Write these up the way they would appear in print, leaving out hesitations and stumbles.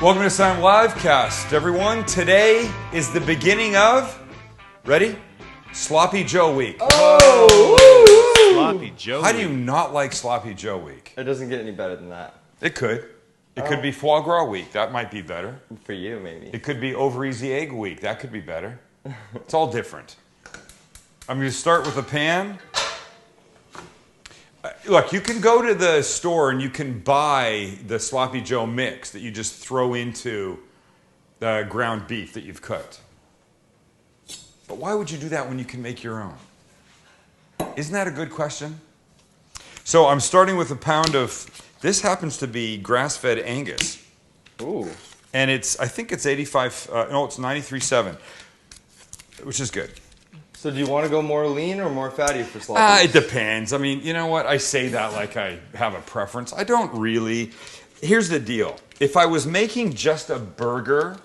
Welcome to Sam Livecast, everyone. Today is the beginning of, ready? Sloppy Joe Week. Oh! Sloppy Joe How Week. do you not like Sloppy Joe Week? It doesn't get any better than that. It could. It could be Foie Gras Week. That might be better. For you, maybe. It could be Over Easy Egg Week. That could be better. It's all different. I'm going to start with a pan. Look, you can go to the store and you can buy the Sloppy Joe mix that you just throw into the ground beef that you've cooked. But why would you do that when you can make your own? Isn't that a good question? So I'm starting with a pound of, this happens to be grass-fed Angus. Ooh. And I think it's 85, no, it's 93.7, which is good. So do you want to go more lean or more fatty for sloppy? It depends. I mean, you know what? I say that like I have a preference. I don't really. Here's the deal. If I was making just a burger,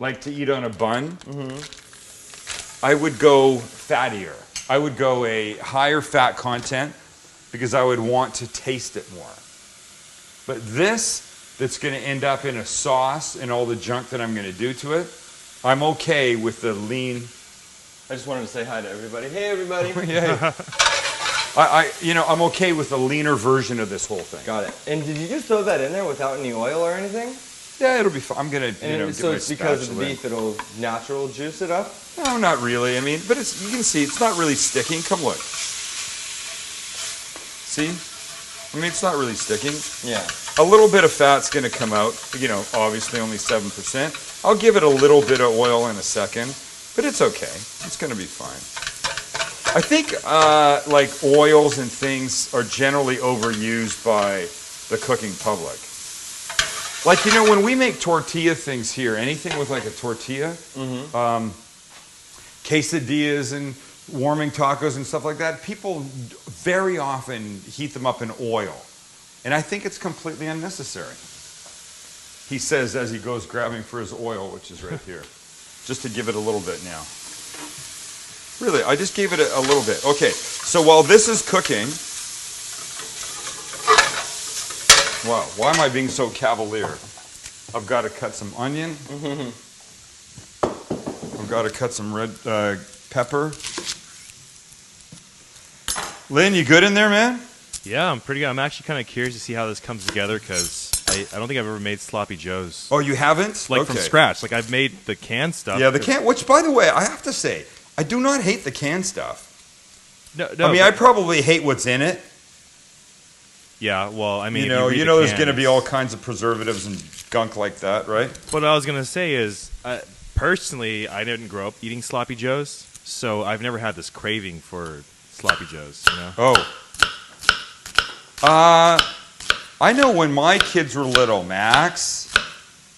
like to eat on a bun, I would go fattier. I would go a higher fat content because I would want to taste it more. But this, that's going to end up in a sauce and all the junk that I'm going to do to it, I'm okay with the lean. I just wanted to say hi to everybody. Hey, everybody. Yeah. I'm okay with the leaner version of this whole thing. Got it. And did you just throw that in there without any oil or anything? Yeah, it'll be fine. I'm gonna, So it's because of the beef, it'll natural juice it up? No, not really. I mean, but you can see it's not really sticking. Come look. See? I mean, it's not really sticking. Yeah. A little bit of fat's gonna come out. Obviously only 7%. I'll give it a little bit of oil in a second. But it's okay. It's going to be fine. I think like oils and things are generally overused by the cooking public. Like, when we make tortilla things here, anything with like a tortilla, quesadillas and warming tacos and stuff like that, people very often heat them up in oil. And I think it's completely unnecessary. He says as he goes grabbing for his oil, which is right here. Just to give it a little bit now. Really, I just gave it a little bit. Okay, so while this is cooking, wow, why am I being so cavalier? I've got to cut some onion. I've got to cut some red pepper. Lynn, you good in there, man? Yeah, I'm pretty good. I'm actually kind of curious to see how this comes together because I don't think I've ever made Sloppy Joes. Oh, you haven't? Like from scratch. Like I've made the canned stuff. Yeah, the can, which by the way, I have to say, I do not hate the canned stuff. No, I mean, I probably hate what's in it. Yeah, well, I mean, there's going to be all kinds of preservatives and gunk like that, right? What I was going to say is, personally, I didn't grow up eating Sloppy Joes, so I've never had this craving for Sloppy Joes, Oh. I know when my kids were little, Max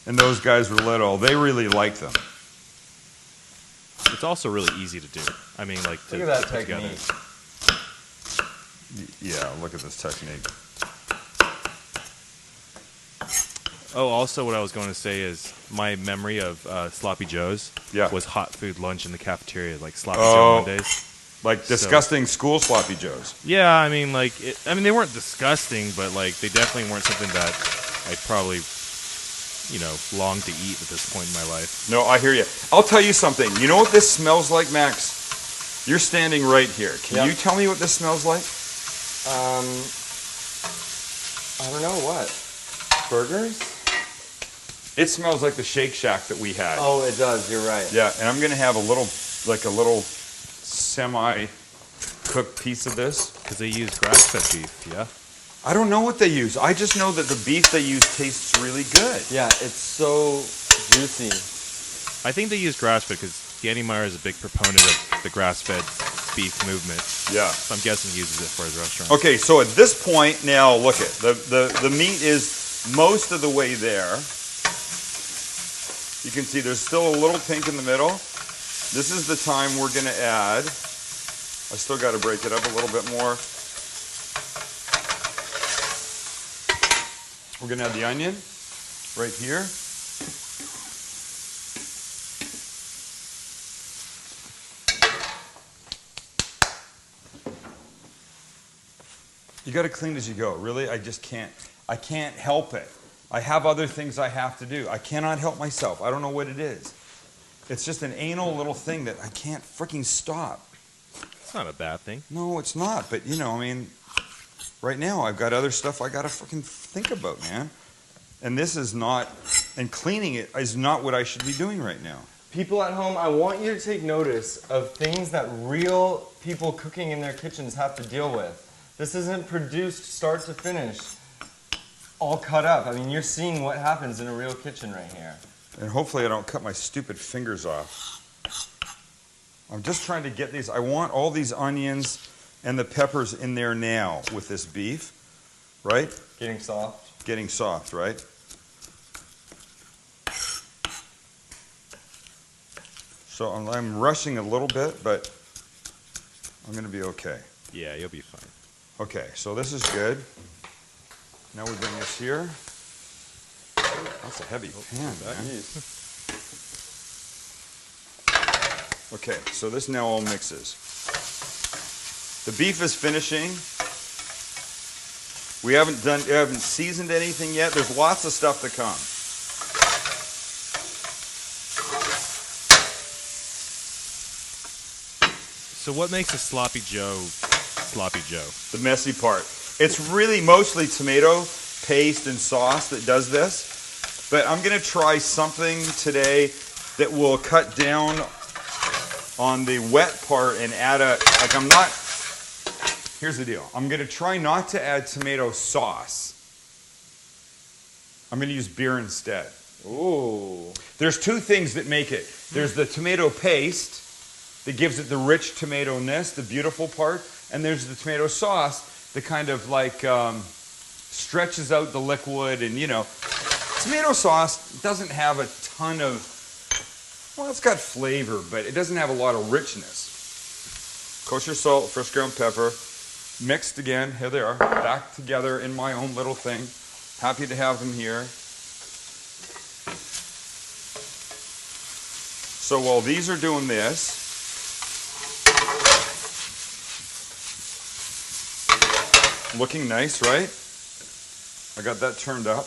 and those guys were little, they really liked them. It's also really easy to do. I mean, like, to look at that put technique. Together. Yeah, look at this technique. Oh, also what I was going to say is my memory of Sloppy Joes was hot food lunch in the cafeteria, like Sloppy Joe Mondays. Like disgusting school Sloppy Joes. Yeah, I mean, like, they weren't disgusting, but like they definitely weren't something that I probably, long to eat at this point in my life. No, I hear you. I'll tell you something. You know what this smells like, Max? You're standing right here. Can you tell me what this smells like? I don't know what. Burgers? It smells like the Shake Shack that we had. Oh, it does. You're right. Yeah, and I'm going to have a little semi-cooked piece of this. Because they use grass-fed beef, yeah? I don't know what they use. I just know that the beef they use tastes really good. Yeah, it's so juicy. I think they use grass-fed because Danny Meyer is a big proponent of the grass-fed beef movement. Yeah. So I'm guessing he uses it for his restaurant. Okay, so at this point, now look at the meat is most of the way there. You can see there's still a little pink in the middle. This is the time we're going to add. I still got to break it up a little bit more. We're going to add the onion right here. You got to clean as you go. Really, I just can't. I can't help it. I have other things I have to do. I cannot help myself. I don't know what it is. It's just an anal little thing that I can't freaking stop. It's not a bad thing. No, it's not. But, you know, I mean, right now I've got other stuff I got to freaking think about, man. And this is not, and cleaning it is not what I should be doing right now. People at home, I want you to take notice of things that real people cooking in their kitchens have to deal with. This isn't produced start to finish, all cut up. I mean, you're seeing what happens in a real kitchen right here. And hopefully I don't cut my stupid fingers off. I'm just trying to get these. I want all these onions and the peppers in there now with this beef, right? Getting soft. Getting soft, right? So I'm rushing a little bit, but I'm going to be okay. Yeah, you'll be fine. Okay, so this is good. Now we bring this here. That's a heavy pan, man. Okay, so this now all mixes. The beef is finishing. We haven't seasoned anything yet. There's lots of stuff to come. So what makes a sloppy Joe? The messy part. It's really mostly tomato paste and sauce that does this. But I'm going to try something today that will cut down on the wet part and add here's the deal. I'm going to try not to add tomato sauce. I'm going to use beer instead. Ooh. There's two things that make it. There's the tomato paste that gives it the rich tomato-ness, the beautiful part, and there's the tomato sauce that kind of like stretches out the liquid. And, you know, tomato sauce doesn't have a ton of, well, it's got flavor, but it doesn't have a lot of richness. Kosher salt, fresh ground pepper, mixed again. Here they are, back together in my own little thing. Happy to have them here. So while these are doing this, looking nice, right? I got that turned up.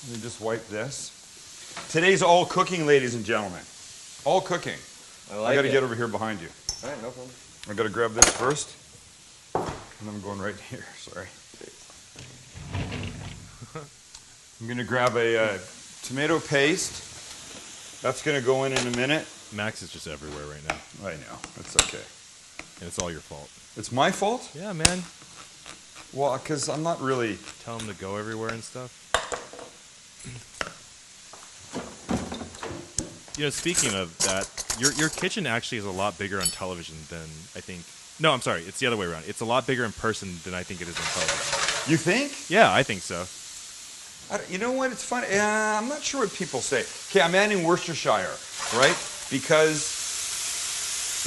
Let me just wipe this. Today's all cooking, ladies and gentlemen. All cooking. I got to get over here behind you. All right, no problem. I got to grab this first. And I'm going right here, sorry. I'm going to grab a tomato paste. That's going to go in a minute. Max is just everywhere right now. I know. That's okay. And it's all your fault. It's my fault? Yeah, man. Well, because I'm not really... Tell him to go everywhere and stuff. You know, speaking of that, your kitchen actually is a lot bigger on television than I think... No, I'm sorry. It's the other way around. It's a lot bigger in person than I think it is on television. You think? Yeah, I think so. You know what? It's funny. I'm not sure what people say. Okay, I'm adding Worcestershire, right? Because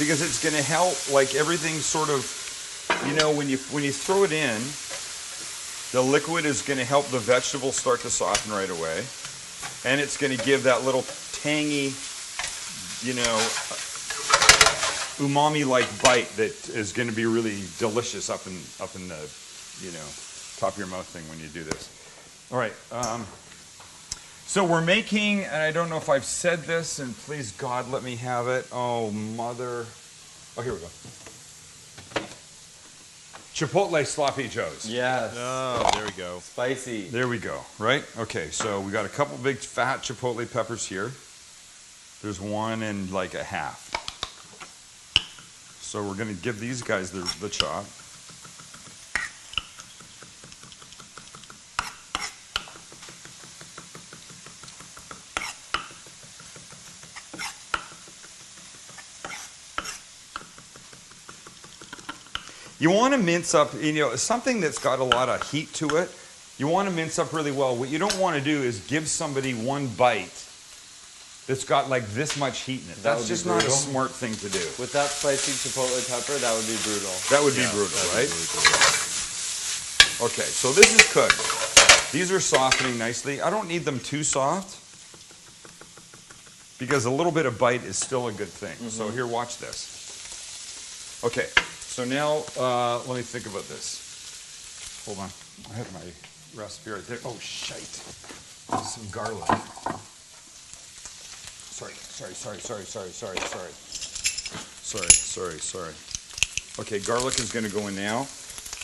it's going to help, like, everything sort of, you know, when you throw it in, the liquid is going to help the vegetables start to soften right away, and it's going to give that little tangy, you know, umami-like bite that is going to be really delicious up in the, you know, top of your mouth thing when you do this. All right. So we're making, and I don't know if I've said this, and please God let me have it. Oh, mother. Oh, here we go. Chipotle Sloppy Joes. Yes. Oh, there we go. Spicy. There we go, right? Okay, so we got a couple big fat chipotle peppers here. There's one and like a half. So we're going to give these guys the chop. You want to mince up, you know, something that's got a lot of heat to it. You want to mince up really well. What you don't want to do is give somebody one bite that's got like this much heat in it. That's just not a smart thing to do. With that spicy chipotle pepper, that would be brutal. That would be brutal, right? Okay, so this is cooked. These are softening nicely. I don't need them too soft because a little bit of bite is still a good thing. Mm-hmm. So here, watch this. Okay. So now, let me think about this. Hold on. I have my recipe right there. Oh, shite. Some garlic. Sorry. Okay, garlic is going to go in now.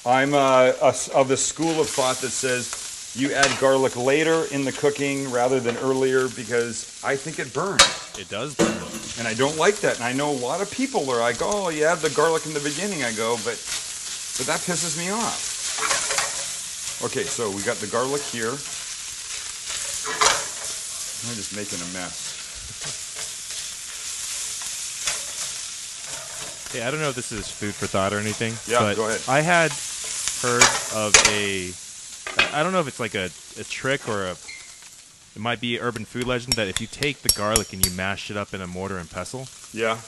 I'm of the school of thought that says you add garlic later in the cooking rather than earlier because I think it burns. It does burn. And I don't like that. And I know a lot of people are like, oh, you add the garlic in the beginning. I go, but that pisses me off. Okay, so we got the garlic here. I'm just making a mess. Hey, I don't know if this is food for thought or anything. Yeah, but go ahead. I had heard of I don't know if it's like a trick or it might be urban food legend that if you take the garlic and you mash it up in a mortar and pestle, Yeah.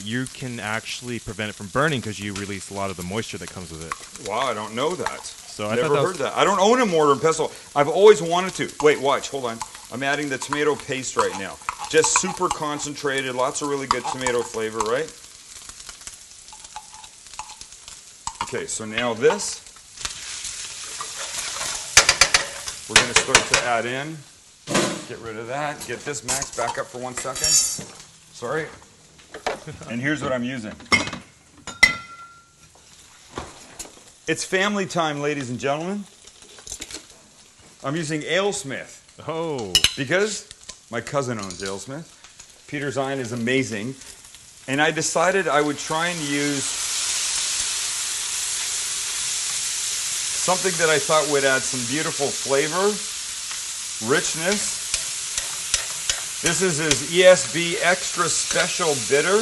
You can actually prevent it from burning because you release a lot of the moisture that comes with it. Wow, I don't know that. So I Never thought heard that. I don't own a mortar and pestle. I've always wanted to. Wait, watch. Hold on. I'm adding the tomato paste right now. Just super concentrated. Lots of really good tomato flavor, right? Okay, so now this, we're going to start to add in. Get rid of that. Get this, Max, back up for 1 second. Sorry. And here's what I'm using. It's family time, ladies and gentlemen. I'm using Alesmith. Oh. Because my cousin owns Alesmith. Peter Zion is amazing. And I decided I would try and use something that I thought would add some beautiful flavor, richness. This is his ESB Extra Special Bitter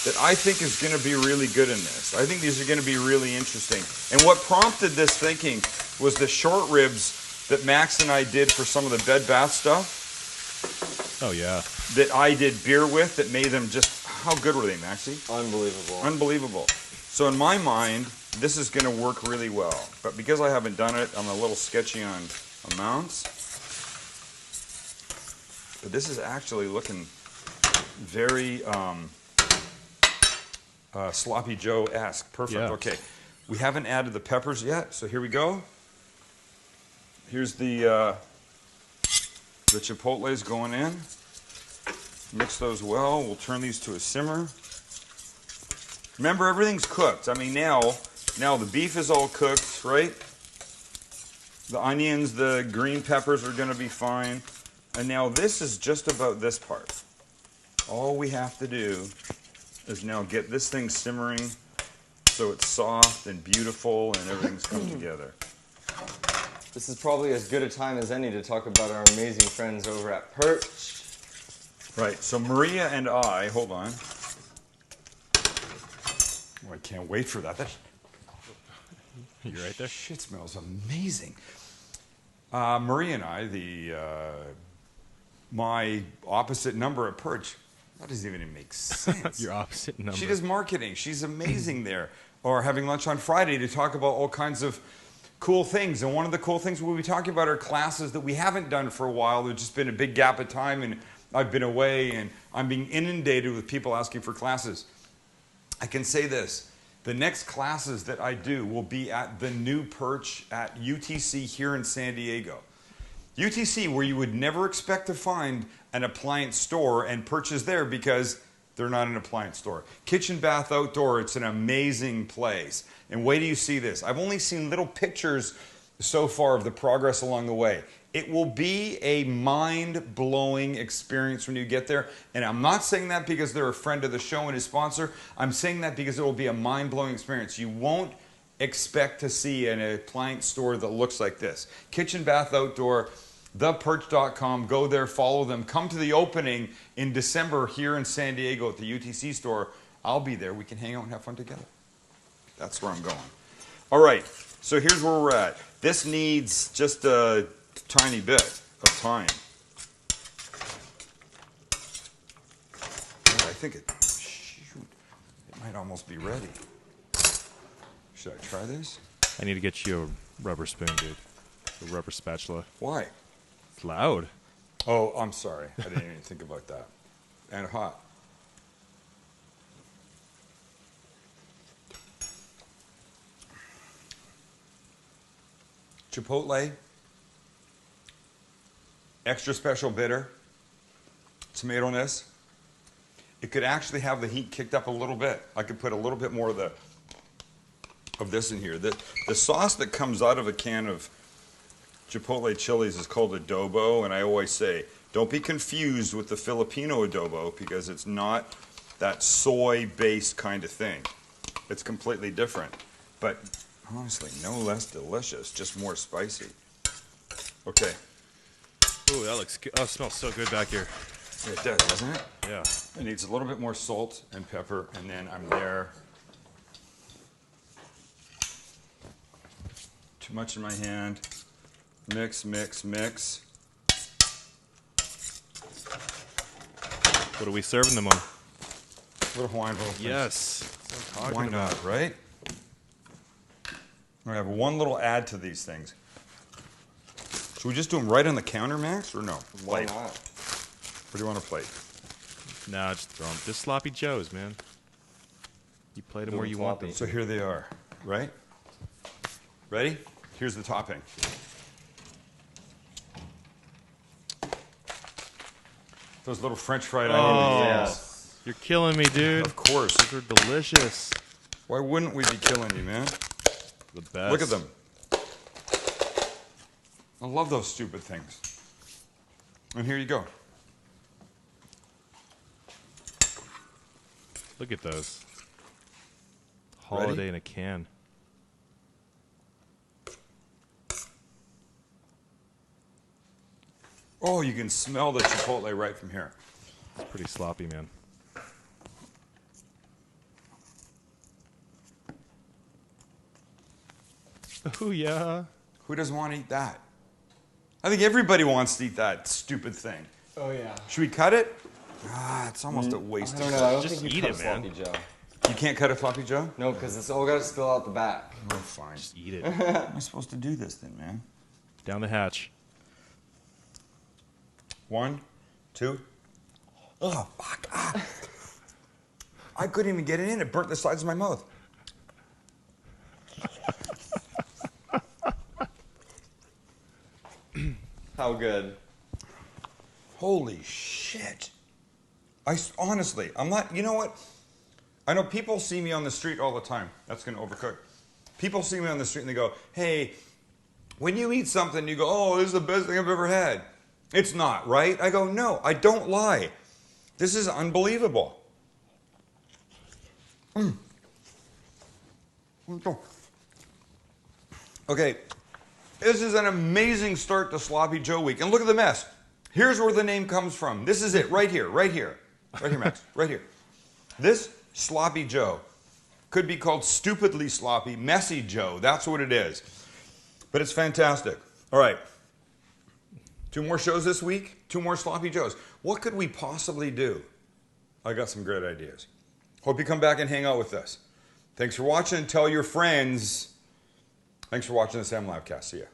that I think is going to be really good in this. I think these are going to be really interesting. And what prompted this thinking was the short ribs that Max and I did for some of the Bed Bath stuff. Oh, yeah. That I did beer with that made them just, how good were they, Maxie? Unbelievable. Unbelievable. So in my mind, this is going to work really well. But because I haven't done it, I'm a little sketchy on amounts. But this is actually looking very Sloppy Joe-esque. Perfect. Yeah. Okay. We haven't added the peppers yet, so here we go. Here's the chipotles going in. Mix those well. We'll turn these to a simmer. Remember, everything's cooked. I mean, now the beef is all cooked, right? The onions, the green peppers are going to be fine. And now this is just about this part. All we have to do is now get this thing simmering so it's soft and beautiful and everything's come together. This is probably as good a time as any to talk about our amazing friends over at Perch. Right, so Maria and I, hold on. Oh, I can't wait for that. You right there? Shit smells amazing. Maria and I, my opposite number at Perch, that doesn't even make sense. Your opposite number. She does marketing. She's amazing there. Or having lunch on Friday to talk about all kinds of cool things. And one of the cool things we'll be talking about are classes that we haven't done for a while. There's just been a big gap of time, and I've been away, and I'm being inundated with people asking for classes. I can say this. The next classes that I do will be at the new Perch at UTC here in San Diego. UTC, where you would never expect to find an appliance store, and Perch is there because they're not an appliance store. Kitchen, bath, outdoor, it's an amazing place. And wait till you see this. I've only seen little pictures so far of the progress along the way. It will be a mind-blowing experience when you get there. And I'm not saying that because they're a friend of the show and his sponsor. I'm saying that because it will be a mind-blowing experience. You won't expect to see an appliance store that looks like this. Kitchen, bath, outdoor, theperch.com. Go there, follow them. Come to the opening in December here in San Diego at the UTC store. I'll be there. We can hang out and have fun together. That's where I'm going. All right, so here's where we're at. This needs just a tiny bit of time. I think it might almost be ready. Should I try this? I need to get you a rubber spoon, dude. A rubber spatula. Why? It's loud. Oh, I'm sorry. I didn't even think about that. And hot. Chipotle, extra special bitter, tomato-ness. It could actually have the heat kicked up a little bit. I could put a little bit more of this in here. The sauce that comes out of a can of Chipotle chilies is called adobo, and I always say, don't be confused with the Filipino adobo because it's not that soy-based kind of thing. It's completely different. But honestly, no less delicious, just more spicy. Okay. Ooh, that looks good. Oh, it smells so good back here. It does, doesn't it? Yeah. It needs a little bit more salt and pepper, and then I'm there. Too much in my hand. Mix, mix, mix. What are we serving them on? Little Hawaiian roll. Yes. That's what I'm Why talking not, about. right? I have one little add to these things. Should we just do them right on the counter, Max, or no? Why Plate. not? Or do you want a plate? Nah, just throw them. Just sloppy joes, man. You plate them Do where them you want them. sloppy. So here they are, right? Ready? Here's the topping. Those little French fried onions. Oh, Yes. you're killing me, dude. Of course. Those are delicious. Why wouldn't we be killing you, man? The best. Look at them. I love those stupid things. And here you go. Look at those. Holiday in a can. Oh, you can smell the chipotle right from here. It's pretty sloppy, man. Oh, yeah. Who doesn't want to eat that? I think everybody wants to eat that stupid thing. Oh yeah. Should we cut it? Ah, it's almost a waste I don't of know. I don't Just think you eat cut it, a man. sloppy Joe. You can't cut a floppy Joe? No, because it's all got to spill out the back. Oh, fine. Just eat it. How am I supposed to do this then, man? Down the hatch. 1, 2. Oh, fuck. Ah. I couldn't even get it in. It burnt the sides of my mouth. How good? Holy shit. Honestly, I'm not, you know what? I know people see me on the street all the time. That's going to overcook. People see me on the street and they go, hey, when you eat something, you go, oh, this is the best thing I've ever had. It's not, right? I go, no, I don't lie. This is unbelievable. Okay, this is an amazing start to Sloppy Joe week. And look at the mess. Here's where the name comes from. This is it, right here, right here. Right here, Max, right here. This Sloppy Joe could be called Stupidly Sloppy, Messy Joe. That's what it is. But it's fantastic. All right. 2 more shows this week, 2 more Sloppy Joes. What could we possibly do? I got some great ideas. Hope you come back and hang out with us. Thanks for watching. Tell your friends. Thanks for watching the Sam Livecast. See ya.